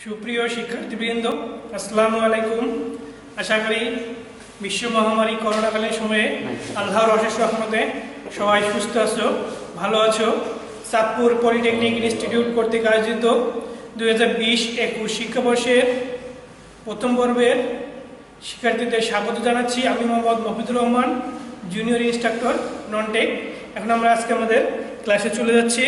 সুপ্রিয় শিক্ষার্থীবৃন্দ, আসসালামু আলাইকুম। আশা করি বিশ্ব মহামারী করোনাকালীন সময়ে আল্লাহর অশেষ রহমতে সবাই সুস্থ আছো, ভালো আছো। চাঁদপুর পলিটেকনিক ইনস্টিটিউট কর্তৃক আয়োজিত 2020-21 শিক্ষাবর্ষের প্রথম পর্বের শিক্ষার্থীদের স্বাগত জানাচ্ছি। আমি Mohammad Mofidur Rahman, junior instructor nontech. এখন আমরা আজকে আমাদের ক্লাসে চলে যাচ্ছি।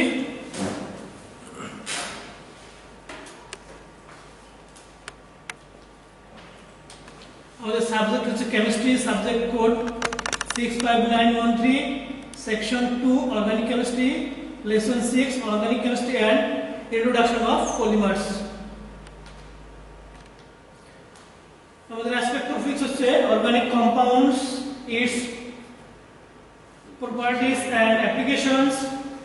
আমাদের সাবজেক্ট হচ্ছে chemistry, subject code 65913, section 2 organic chemistry, lesson 6 organic chemistry and introduction of polymers. আমাদের আজকের টপিকস হচ্ছে organic compounds, it's properties and applications,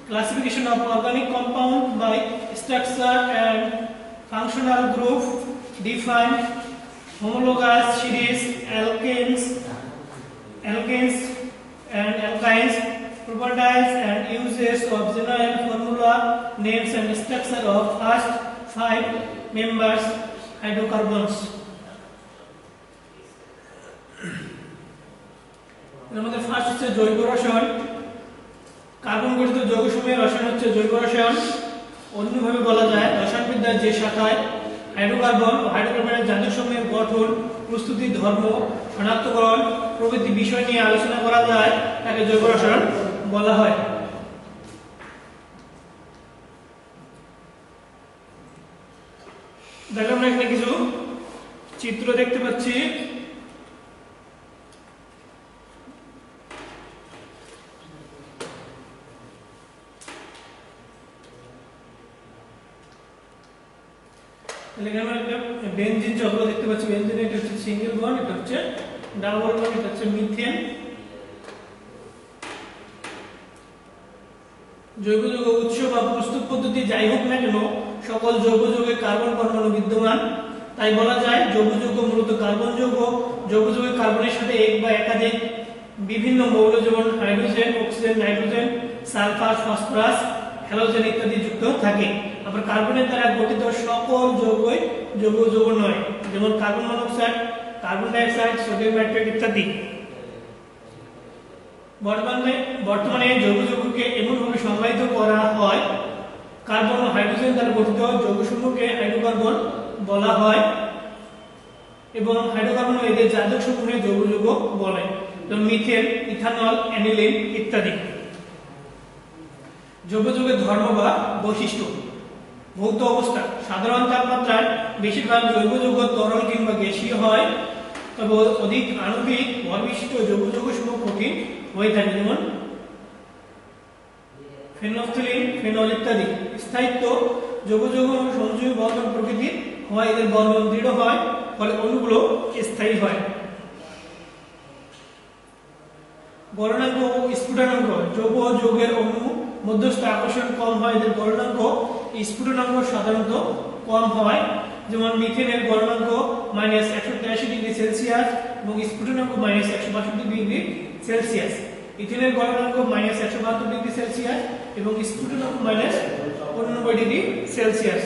classification of organic compound by structure and functional group, define homologous series, alkanes and alkynes, properties and uses of general formula, names and structure of first 5 members hydrocarbons. আমাদের first হচ্ছে জৈব রসায়ন। Carbon গঠিত যৌগসমূহের রসায়ন হচ্ছে জৈব রসায়ন। অন্যভাবে বলা যায় রসায়নবিদ্যার যে শাখায় হাইড্রোকার্বনের যান্ত্রিকসমূহের গঠন, প্রস্তুতি, ধর্ম, শনাক্তকরণ প্রভৃতি বিষয় নিয়ে আলোচনা করা যায় তাকে জৈব রসায়ন বলা হয়। দেখো আমরা এখানে কিছু চিত্র দেখতে পাচ্ছি। বেনজিন চক্র দেখতে পাচ্ছি। বেনজিন এটা হচ্ছে সিঙ্গেল বন্ড, এটা হচ্ছে ডাবল বন্ড, এটা হচ্ছে মিথেন। জৈব যৌগ উৎস বা প্রস্তুত পদ্ধতি যাই হোক না কেন, সকল জৈব যৌগে কার্বন পরমাণু বিদ্যমান। তাই বলা যায় জৈব যৌগ মূলত কার্বন যৌগ। জৈব যৌগে কার্বনের সাথে এক বা একাধিক বিভিন্ন মৌল যেমন hydrogen, oxygen, nitrogen, sulphur, phosphorus, halogen ইত্যাদি যুক্ত থাকে। আবার কার্বনের দ্বারা গঠিত সকল যৌগই জৈব যৌগ নয়, যেমন carbon monoxide, carbon die oxide, sodium nitrate ইত্যাদি। বর্তমানে জৈব যৌগকে এমনভাবে সংজ্ঞায়িত করা হয়, কার্বন ও হাইড্রোজেন দ্বারা গঠিত যৌগসমূহকে হাইড্রোকার্বন বলা হয় এবং হাইড্রোকার্বন এদের যান্ত্রিকসমূহে জৈব যৌগ বলে, যেমন মিথেন, ইথানল, অ্যানিলিন ইত্যাদি। জৈব যৌগের ধর্ম বা বৈশিষ্ট্য। ভৌত অবস্থা। সাধারণ তাপমাত্রায় বেশিরভাগ জৈব যৌগ তরল কিংবা গ্যাসীয় হয়, তবে অধিক আণবিক ভরবিশিষ্ট জৈব যৌগসমূহ কঠিন হয়ে থাকে, যেমন ফেনফথলিন, ফেনল ইত্যাদি। স্থায়িত্ব। জৈব যৌগ সমযোজী বন্ধন প্রকৃতির হয়, এদের বন্ধন দৃঢ় হয়, ফলে অণুগুলো স্থায়ী হয়। গলনাঙ্ক ও স্ফুটনাঙ্ক। জৈব যৌগের অণু মধ্যস্থ আকর্ষণ কম হয়, এদের গলনাঙ্ক, স্ফুটনাঙ্ক সাধারণত কম হয়, যেমন মিথেনের গলনাঙ্ক -183 ডিগ্রি সেলসিয়াস এবং স্ফুটনাঙ্ক -162 ডিগ্রি সেলসিয়াস। ইথেনের গলনাঙ্ক -172 ডিগ্রি সেলসিয়াস এবং স্ফুটনাঙ্ক -89 ডিগ্রি সেলসিয়াস।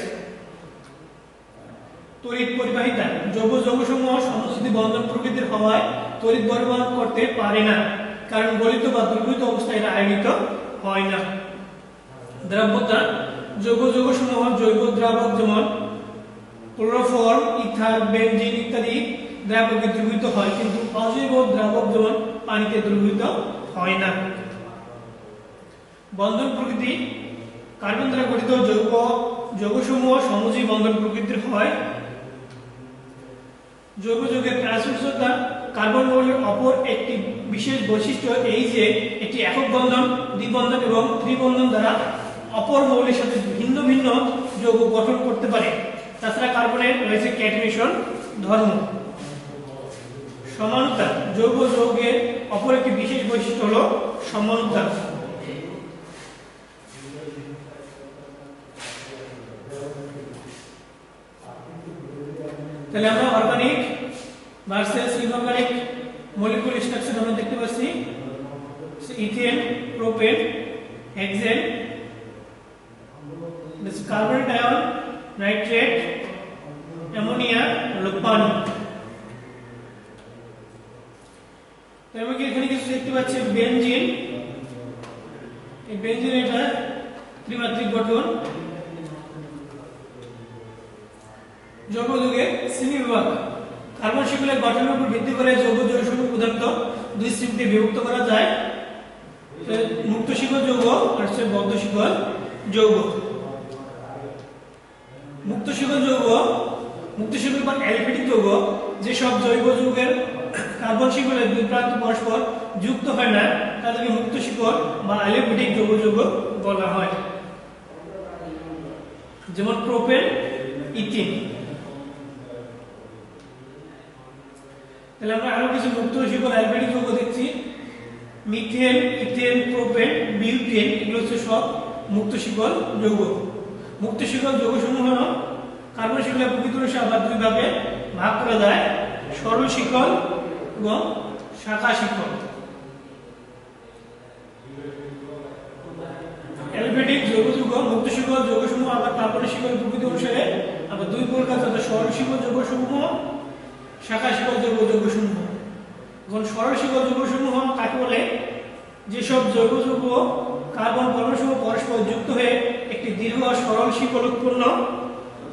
তড়িৎ পরিবাহিতা। জৈব যৌগসমূহ সমযোজী বন্ধন প্রকৃতির হওয়ায় তড়িৎ পরিবহন করতে পারে না, কারণ গলিত বা দ্রবীভূত অবস্থায় এরা আয়নিত হয় না। দ্রাব্যতা। জৈব যৌগসমূহ জৈব দ্রাবক যেমন ক্লোরোফর্ম, ইথার, বেনজিন ইত্যাদি দ্রাবকে দ্রবীভূত হয়, কিন্তু অজৈব দ্রাবক যেমন পানিতে দ্রবীভূত হয় না। বন্ধন প্রকৃতি। কার্বন দ্বারা গঠিত যৌগসমূহ সমযোজী বন্ধন প্রকৃতির হয়। জৈব যৌগের প্রাচুর্যতা। কার্বন মৌলের অপর একটি বিশেষ বৈশিষ্ট্য এই যে এটি একক বন্ধন, দ্বিবন্ধন এবং ত্রিবন্ধন দ্বারা অপর মৌলের সাথে ভিন্ন ভিন্ন যৌগ গঠন করতে পারে। তাছাড়া কার্বনের রয়েছে ক্যাটিনেশন ধর্ম। সমানতা। জৈব যৌগের অপর একটি বিশেষ বৈশিষ্ট্য হলো সমানতা। তাহলে আমরা organic versus inorganic molecular structure আমরা দেখতে পাচ্ছি। Ethane, propane, hexane, this carbon ion, nitrate, ammonia হলো পানি। তারপরে এখানে কিছু দেখতে পাচ্ছি বেনজিন। এই বেনজিন এটা ত্রিমাত্রিক গঠন। যৌগ যৌগের শ্রেণীবিভাগ। কার্বন শিকলের গঠনের উপর ভিত্তি করে যৌগ যৌগসমূহ প্রধানত দুই শ্রেণীতে বিভক্ত করা যায়। মুক্ত শিকল যৌগ আর হচ্ছে বদ্ধ শিকল যৌগ। মুক্ত শিকল যৌগ, মুক্ত শিকল বা অ্যালিফেটিক যৌগ যেসব জৈব যৌগের কার্বন শিকলের দুই প্রান্ত পরস্পর যুক্ত হয় না তাদেরকে মুক্ত শিকল বা অ্যালিফেটিক যৌগ যৌগ বলা হয়। যেমন প্রোপেন, ইথিন। তাহলে আমরা আরো কিছু মুক্ত শিকল অ্যালবেটিক যৌগ দেখছি। মিথেন, ইথেন, প্রোপেন, বিউটেন এগুলো হচ্ছে সব মুক্ত শিকল যৌগ। মুক্ত শিকল যৌগসমূহ হলো কার্বন শিকলের প্রকৃত অংশ আবার দুই ভাগে ভাগ করা যায়, সরল শিকল এবং শাখা শিকল। অ্যালবেটিক যৌগ যৌগ মুক্ত শিকল যৌগসমূহ আবার কার্বন শিকলের প্রকৃত অনুসারে আবার দুই প্রকার, যথা সরল শিকল যৌগসমূহ, শাখা শিকল যৌগসমূহ। এখন সরল শিকল যৌগসমূহ কাকে বলে? যেসব জৈব যৌগ কার্বন পরমাণুসমূহ পরস্পর যুক্ত হয়ে একটি দীর্ঘ সরল শিকল উৎপন্ন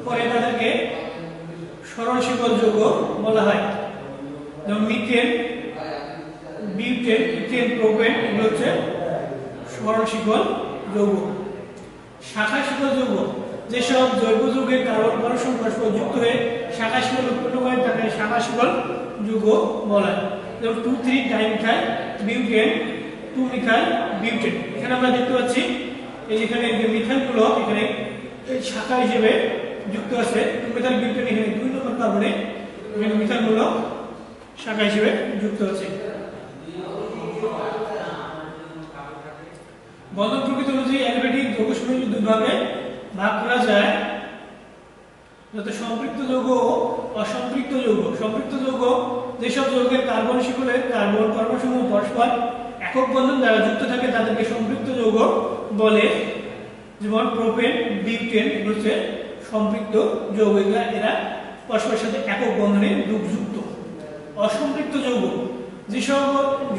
করে তাদেরকে সরল শিকল যৌগ বলা হয়। যেমন মিথেন, বিউটেন, ইথেন, প্রোপেন এগুলো হচ্ছে সরল শিকল যৌগ। শাখা শিকল যৌগ যেসব জৈব যৌগের কার্বন পরমাণুসমূহ পরস্পর যুক্ত হয়ে শাখা শিকল উৎপন্ন করে তাকে শাখা শিকল যৌগ বলা হয়। যেমন 2,3-ডাইমিথাইল বিউটেন, 2-মিথাইল বিউটেন। এখানে আমরা দেখতে পাচ্ছি এই যেখানে যে মিথাইল গুলো এখানে এই শাখা হিসেবে যুক্ত আছে। 2-মিথাইল বিউটেন এখানে 2 নম্বর কার্বনে এখানে মিথাইল গুলো শাখা হিসেবে যুক্ত আছে। বন্ধন প্রকৃতি অনুযায়ী অ্যালবেটিক যৌগসমূহ দুই ভাগে ভাগ করা যায়, যত সম্পৃক্ত যৌগ ও অসম্পৃক্ত যৌগ। সম্পৃক্ত যৌগ যেসব যৌগের কার্বন শিকলের কার্বন পরমাণুসমূহ পরস্পর একক বন্ধন দ্বারা যুক্ত থাকে তাদেরকে সম্পৃক্ত যৌগ বলে। যেমন প্রোপেন, বিউটেন এগুলো হচ্ছে সম্পৃক্ত যৌগ, এরা পরস্পরের সাথে একক বন্ধনে যুক্ত। অসম্পৃক্ত যৌগ যেসব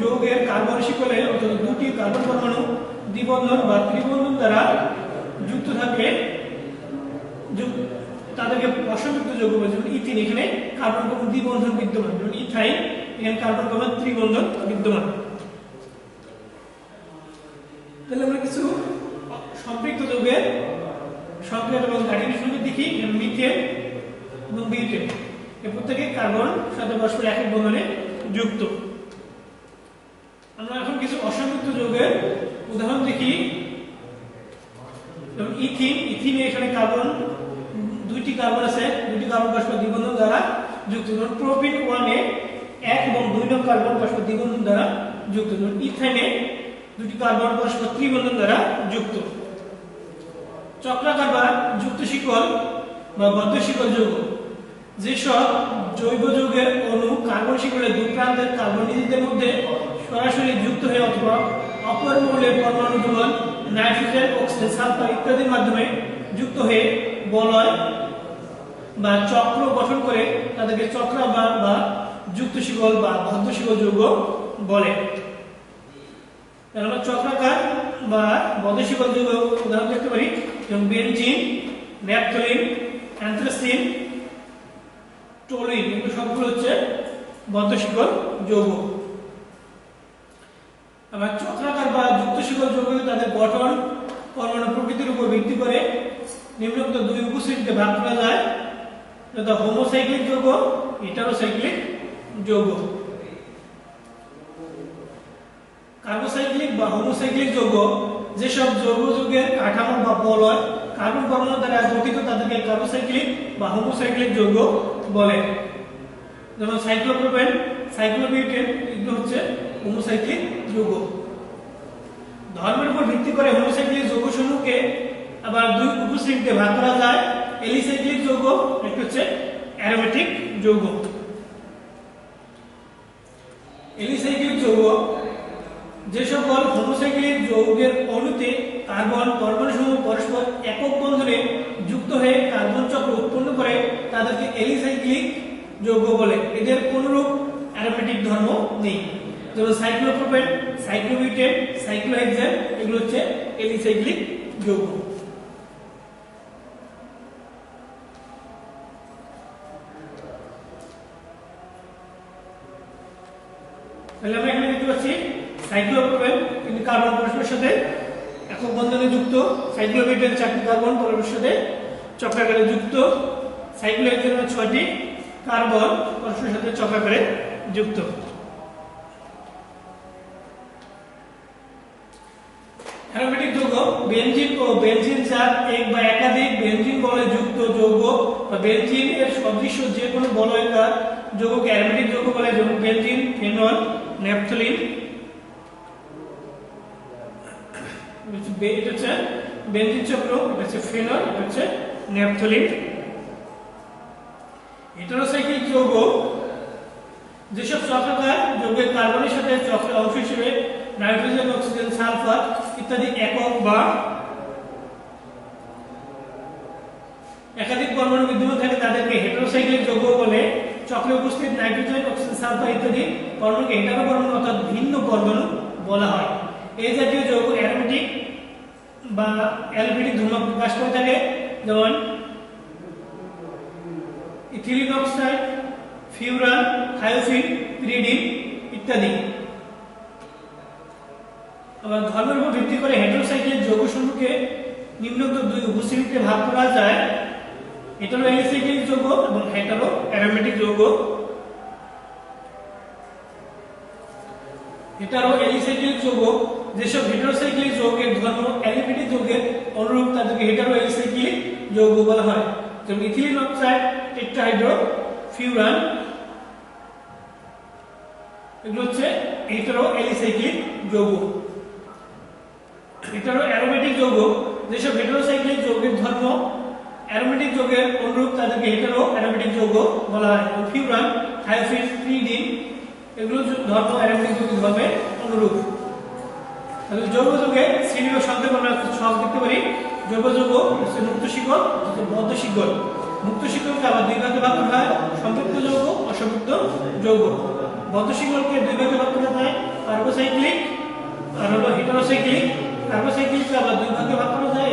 যৌগের কার্বন শিকলের অন্তত দুটি কার্বন পরমাণু দ্বিবন্ধন বা ত্রিবন্ধন দ্বারা যুক্ত থাকে তাদেরকে অসম্পৃক্ত যৌগ বলে। যেমন ইথিন, এখানে কার্বন পরমাণু দ্বিবন্ধন বিদ্যমান। যেমন ইথাইন, এখানে কার্বন পরমাণু ত্রিবন্ধন বিদ্যমান। তাহলে আমরা কিছু সম্পৃক্ত যৌগের সংকেত এবং গাঠনিক সংকেত দেখি। মিথেন এবং বিউটেন এই প্রত্যেকে কার্বন সাথে পরস্পর একক বন্ধনে যুক্ত। আমরা এখন কিছু অসম্পৃক্ত যৌগের উদাহরণ দেখি। যেমন ইথিন, ইথিনে এখানে কার্বন দুইটি কার্বন আছে, দুইটি কার্বন পরস্পর দ্বিবন্ধন দ্বারা যুক্ত। যেমন প্রোপিন 1 এ 1 এবং 2 নং কার্বন পরস্পর দ্বিবন্ধন দ্বারা যুক্ত। যেমন ইথাইনে দুটি কার্বন পরস্পর ত্রিবন্ধন দ্বারা যুক্ত। চক্রাকার বা যুক্ত শিকল বা বদ্ধ শিকল যৌগ যেসব জৈব যৌগের অণু কার্বন শিকলের দুই প্রান্তের কার্বন নিজেদের মধ্যে সরাসরি যুক্ত হয়ে অথবা অপর মৌলের পরমাণু যৌগন নাইট্রোজেন, অক্সিজেন, সালফার ইত্যাদির মাধ্যমে যুক্ত হয়ে বলয় বা চক্র গঠন করে তাদেরকে চক্রাকার বা যুক্ত শিকল বা বদ্ধ শিকল যৌগ বলে। আমরা চক্রাকার বা বদ্ধ শিকল যৌগ উদাহরণ দেখতে পারি। যেমন বেনজিন, ন্যাপথলিন, অ্যান্থ্রাসিন, টলুইন এগুলো সবগুলো হচ্ছে বদ্ধ শিকল যৌগ। আবার চক্রাকার বা যুক্ত শিকল যৌগ তাদের গঠন পরমাণু প্রকৃতির উপর ভিত্তি করে নিম্নোক্ত দুই উপশ্রেণীতে ভাগ করা যায়, যথা হোমোসাইক্লিক যৌগ, হেটারোসাইক্লিক যৌগ। কার্বোসাইক্লিক বা হোমোসাইক্লিক যৌগ যেসব জৈব যৌগের কাঠামো বা বলয় কার্বন পরমাণু দ্বারা গঠিত তাদেরকে কার্বোসাইক্লিক বা হোমোসাইক্লিক যৌগ বলে। যেমন সাইক্লোপ্রোপেন, সাইক্লোবিউটেন এগুলো হচ্ছে হোমোসাইক্লিক যৌগ। ধর্মের উপর ভিত্তি করে হোমোসাইক্লিক যৌগসমূহকে আবার দুই উপশ্রেণীতে ভাগ করা যায়, এলিসাইক্লিক যৌগ, একটা হচ্ছে অ্যারোমেটিক যৌগ। এলিসাইক্লিক যৌগ যে সকল হোমোসাইক্লিক যৌগের অণুতে কার্বন পরমাণুসমূহ পরস্পর একক বন্ধনে যুক্ত হয়ে কার্বন চক্র উৎপন্ন করে তাদেরকে এলিসাইক্লিক যৌগ বলে। এদের কোনরূপ অ্যারোমেটিক ধর্ম নেই। যেমন সাইক্লোপ্রোপেন, সাইক্লোবিউটেন, সাইক্লোহেক্সেন এগুলো হচ্ছে এলিসাইক্লিক যৌগ। তাহলে আমরা এখানে দেখতে পাচ্ছি সাইক্লোপ্রোপেন কিন্তু কার্বন পরস্পরের সাথে একক বন্ধনে যুক্ত, সাইক্লোবিউটেন 4টি কার্বন পরস্পরের সাথে চক্রাকারে যুক্ত, সাইক্লোহেক্সেন 6টি কার্বন পরস্পরের সাথে চক্রাকারে যুক্ত। অ্যারোমেটিক যৌগ বেনজিন ও বেনজিন যার এক বা একাধিক বেনজিন বলয়ে যুক্ত যৌগ বা বেনজিন এর সদৃশ যে কোনো বলয়কার যৌগকে অ্যারোমেটিক যৌগ বলে। যেমন বেনজিন, ফেনল, ন্যাপথলিন। এটা হচ্ছে বেনজিন চক্র, এটা হচ্ছে ফেনল, এটা হচ্ছে ন্যাপথলিন। হেটেরোসাইক্লিক যৌগ যেসব চক্রাকার যৌগের কার্বনের সাথে চক্রের অংশ হিসেবে নাইট্রোজেন, অক্সিজেন, সালফার ইত্যাদি একক বা একাধিক পরমাণু বিদ্যমান থাকে তাদেরকে হেটেরোসাইক্লিক যৌগ বলে। চক্রে উপস্থিত নাইট্রোজেন, অক্সিজেন, সালফার ইত্যাদি পরমাণুকে হেটারো পরমাণু অর্থাৎ ভিন্ন পরমাণু বলা হয়। এই জাতীয় যৌগ অ্যারোমেটিক বা অ্যালবেটিক ধর্ম প্রকাশ করে থাকে। যেমন ethylene oxide, furan, thiophene, pyridine ইত্যাদি। আবার ধর্মের উপর ভিত্তি করে হেটেরোসাইক্লিক যৌগসমূহকে নিম্নোক্ত দুই উপশ্রেণীতে ভাগ করা যায়: হেটেরো এলিসাইক্লিক যৌগ এবং হেটেরো অ্যারোমেটিক যৌগ। হেটেরো এলিসাইক্লিক যৌগ যেসব হেটেরোসাইক্লিক যৌগের ধর্ম অ্যালিমেটিক যৌগের অনুরূপ তাদেরকে হেটেরো এলিসাইক্লিক যৌগ বলা হয়। যেমন ইথিলিন অক্সাইড, টেট্রাহাইড্রো ফিউরান এগুলো হচ্ছে হেটেরো এলিসাইক্লিক যৌগ। হেটেরো অ্যারোমেটিক যৌগ যেসব হেটেরোসাইক্লিক যৌগের ধর্ম অ্যারোমেটিক যৌগের অনুরূপ তাদেরকে হেটেরো অ্যারোমেটিক যৌগ বলা হয়। ফিউরান, থায়োফিন, পিরিডিন এগুলো ধর্ম অ্যারোমেটিক যৌগের ধর্মের অনুরূপ। তাহলে যৌগ যৌগের শ্রেণী ও সংক্ষেপ আমরা সহজ দেখতে পারি। যৌগ যৌগ হচ্ছে মুক্ত শিকল, বদ্ধ শিকল। মুক্ত শিকলকে আবার দুই ভাগে ভাগ করা হয়: সম্পৃক্ত যৌগ, অসম্পৃক্ত যৌগ। বদ্ধ শিকলকে দুই ভাগে ভাগ করা হয়: কার্বোসাইক্লিক আর হলো হেটেরোসাইক্লিক। কার্বোসাইক্লিককে আবার দুই ভাগে ভাগ করা যায়: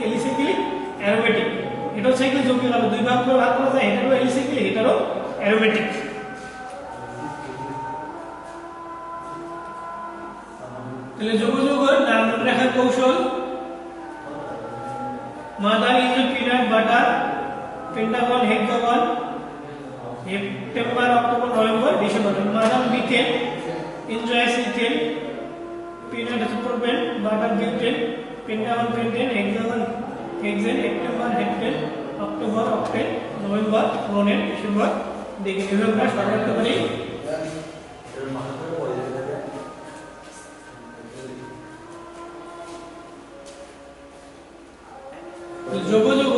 এলিসাইক্লিক, অ্যারোমেটিক। হেটেরোসাইক্লিক যৌগকে আবার দুই ভাগে ভাগ করা যায়: হেটেরো এলিসাইক্লিক, হেটেরো অ্যারোমেটিক। তাহলে যৌগ যৌগের নাম মনে রাখার কৌশল: mother is peanut butter, pentagon, hexagon, September, October, November, December. Mother methane, enjoys ethane, peanut propane, butter butane, pentagon pentane, hexagon hexane, September heptane, October octane, November প্রোনেন, ডিসেম্বর দেখে আমরা সরল করতে পারি। যৌগ যৌগ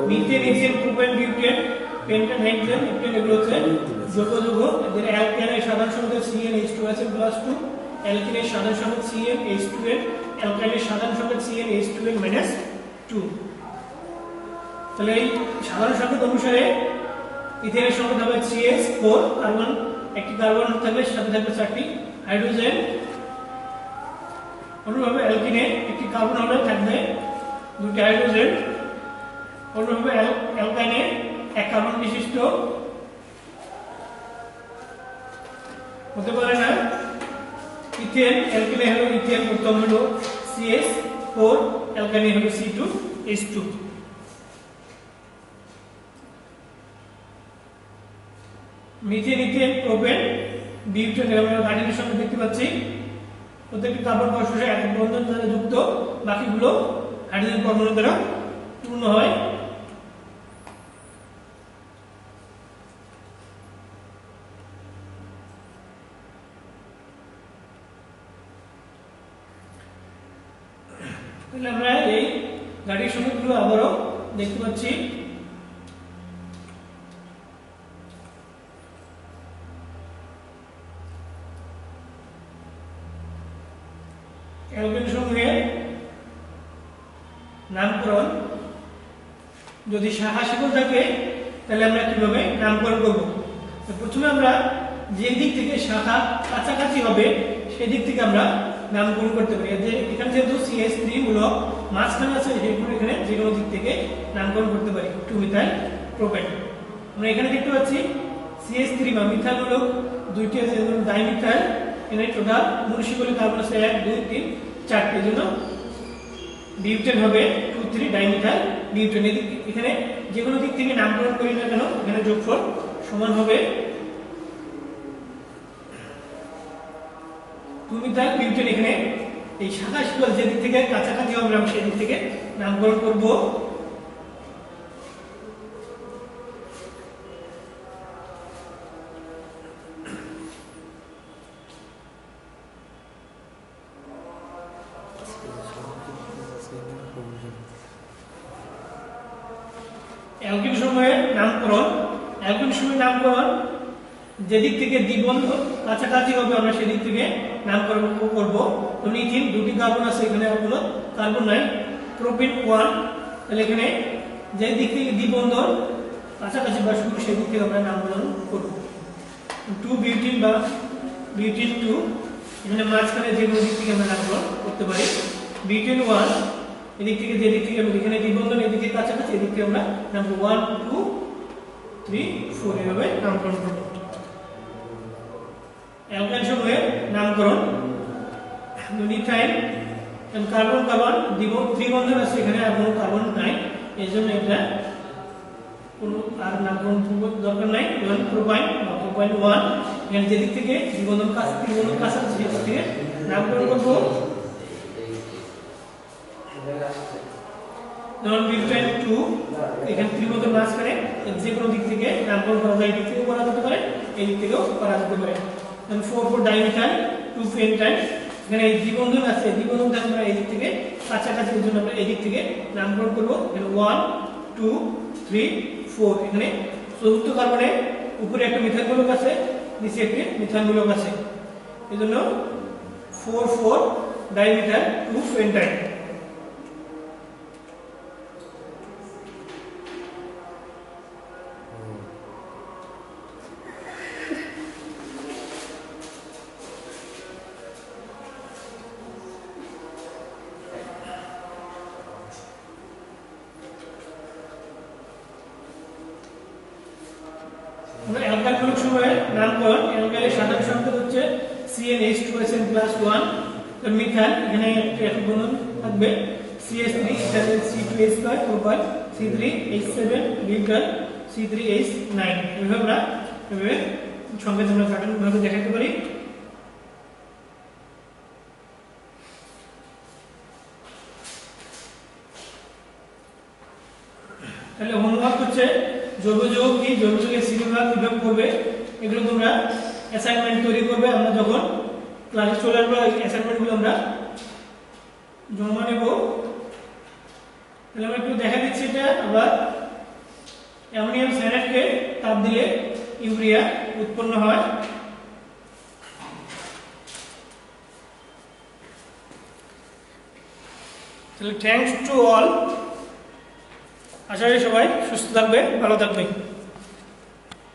methane, ethane, propane, butane, pentane, hexane, heptane এগুলো হচ্ছে যৌগ যৌগ। এদের অ্যালকেনের সাধারণ সংকেত CnH2n+2, অ্যালকিনের সাধারণ সংকেত CnH2n, অ্যালকাইনের সাধারণ সংকেত CnH2n-2। তাহলে এই সাধারণ সংকেত অনুসারে ইথেনের সংকেত হবে CH4, কার্বন একটি কার্বন থাকবে, সাথে থাকবে 4টি হাইড্রোজেন। অনুরূপভাবে অ্যালকিনে একটি কার্বন হলে থাকবে 2টি হাইড্রোজেন। অনুরূপভাবে অ্যালকাইনে এক কার্বন বিশিষ্ট হতে পারে না। ইথেন, অ্যালকিনে হলো ইথেন, প্রথম হলো CH4, অ্যালকাইনে হলো C2H2। Methane, ethane, propane, butane আমরা গাড়ির সঙ্গে দেখতে পাচ্ছি। প্রত্যেকটি কার্বন পরস্পরের একক বন্ধন দ্বারা যুক্ত, বাকিগুলো হাইড্রোজেন পরমাণু দ্বারা পূর্ণ হয়। তাহলে আমরা এই গাড়ির সংকেতগুলো আবারও দেখতে পাচ্ছি। অ্যালকেন সমূহের নামকরণ: যদি শাখা শিকল থাকে তাহলে আমরা কিভাবে নামকরণ করব। প্রথমে আমরা যে দিক থেকে শাখা কাছাকাছি হবে সেই দিক থেকে আমরা নামকরণ করতে পারি। যে এখানে যেহেতু CH3 মূলক মাঝখানে আছে, সেগুলো এখানে যে কোনো দিক থেকে নামকরণ করতে পারি। 2মিথাইল প্রোপেন। আমরা এখানে দেখতে পাচ্ছি CH3 বা মিথাইল মূলক দুইটি আছে, ডাইমিথাইল। এখানে টোটাল মৌলশিকলি কার্বন আছে 1 2 3 4টি, জন্য বিউটেন হবে 2 3 ডাইমিথাইল বিউটেন। এখানে যে কোনো দিক থেকে নামকরণ করি না কেন, এখানে যোগফল সমান হবে 2 মিথাইল বিউটেন। এখানে এই শাখা শিকল যে দিক থেকে কাছাকাছি হবে আমরা সেই দিক থেকে নামকরণ করব। অ্যালকিন সময়ের নামকরণ। অ্যালকিন সময়ের নামকরণ যেদিক থেকে দ্বিবন্ধ কাছাকাছি হবে আমরা সেদিক থেকে নামকরণ করব। যেমন ইথিন দুটি কার্বন আছে, এখানে কোনো কার্বন নাই। প্রোপিন 1, তাহলে এখানে যে দিক থেকে দ্বিবন্ধ কাছাকাছি বা শুরু সেই দিক থেকে আমরা নামকরণ করব। 2 বিউটিন বা বিউটিন 2, এখানে মাঝখানে যে কোনো দিক থেকে আমরা নামকরণ করতে পারি। বিউটিন 1, এদিক থেকে যে দিক থেকে এখানে দ্বিবন্ধন এদিকে কাছাকাছি এদিক থেকে আমরা নামকরণ 1 2 3 4 এভাবে নামকরণ করব। অ্যালকাইন সময়ের নামকরণ। মিথাইল কার্বন কার্বন ত্রিবন্ধন আছে, এখানে আর কোনো কার্বন নাই, এই জন্য এটা কোনো আর নামকরণ দরকার নাই। যেমন প্রোপাইন বা প্রোপাইন 1, এখানে যেদিক থেকে ত্রিবন্ধন কাছাকাছি সেদিক থেকে নামকরণ করব। যেমন বিউটাইন 2, এখানে ত্রিবন্ধন মাঝখানে যে কোনো দিক থেকে নামকরণ করা যায়, এই দিক থেকেও করা যেতে পারে, এই দিক থেকেও করা যেতে পারে। 4 ডাইমিথাইল 2 পেন্টাইল, এখানে এই দ্বিবন্ধন আছে, দ্বিবন্ধন আমরা এই দিক থেকে কাছাকাছি, এর জন্য আমরা এই দিক থেকে নামকরণ করব। এখানে 1 2 3 4, এখানে চতুর্থ কার্বনে উপরে একটা মিথাইল মূলক আছে, নিচে একটি মিথাইল মূলক আছে, এজন্য 4 4 ডাইমিথাইল 2 পেন্টাইল। অ্যালকাইল মূলক সময়ের নামকরণ। অ্যালকাইলের সাধারণ সংকেত হচ্ছে CnH2SN+1, মিথাইল এখানে একটা বন্ধন থাকবে, CH3 এখানে C2H2 propyl, C3H7 butyl, C3H9। এভাবে আমরা সংকেত আমরা প্যাটার্নভাবে দেখাতে পারি। তাহলে হোমওয়ার্ক হচ্ছে জৈব যৌগ কি, জৈব যৌগের শ্রেণীবিভাগ কিভাবে করবে, এগুলো তোমরা অ্যাসাইনমেন্ট তৈরি করবে। আমরা যখন ক্লাসে চলে আসবো অ্যাসাইনমেন্টগুলো আমরা জমা নেব। তাহলে আমরা একটু দেখা দিচ্ছি, এটা আবার অ্যামোনিয়াম সায়ানাইডকে তাপ দিলে ইউরিয়া উৎপন্ন হয়। তাহলে থ্যাঙ্কস টু অল। আশা করি সবাই সুস্থ থাকবে, ভালো থাকবে।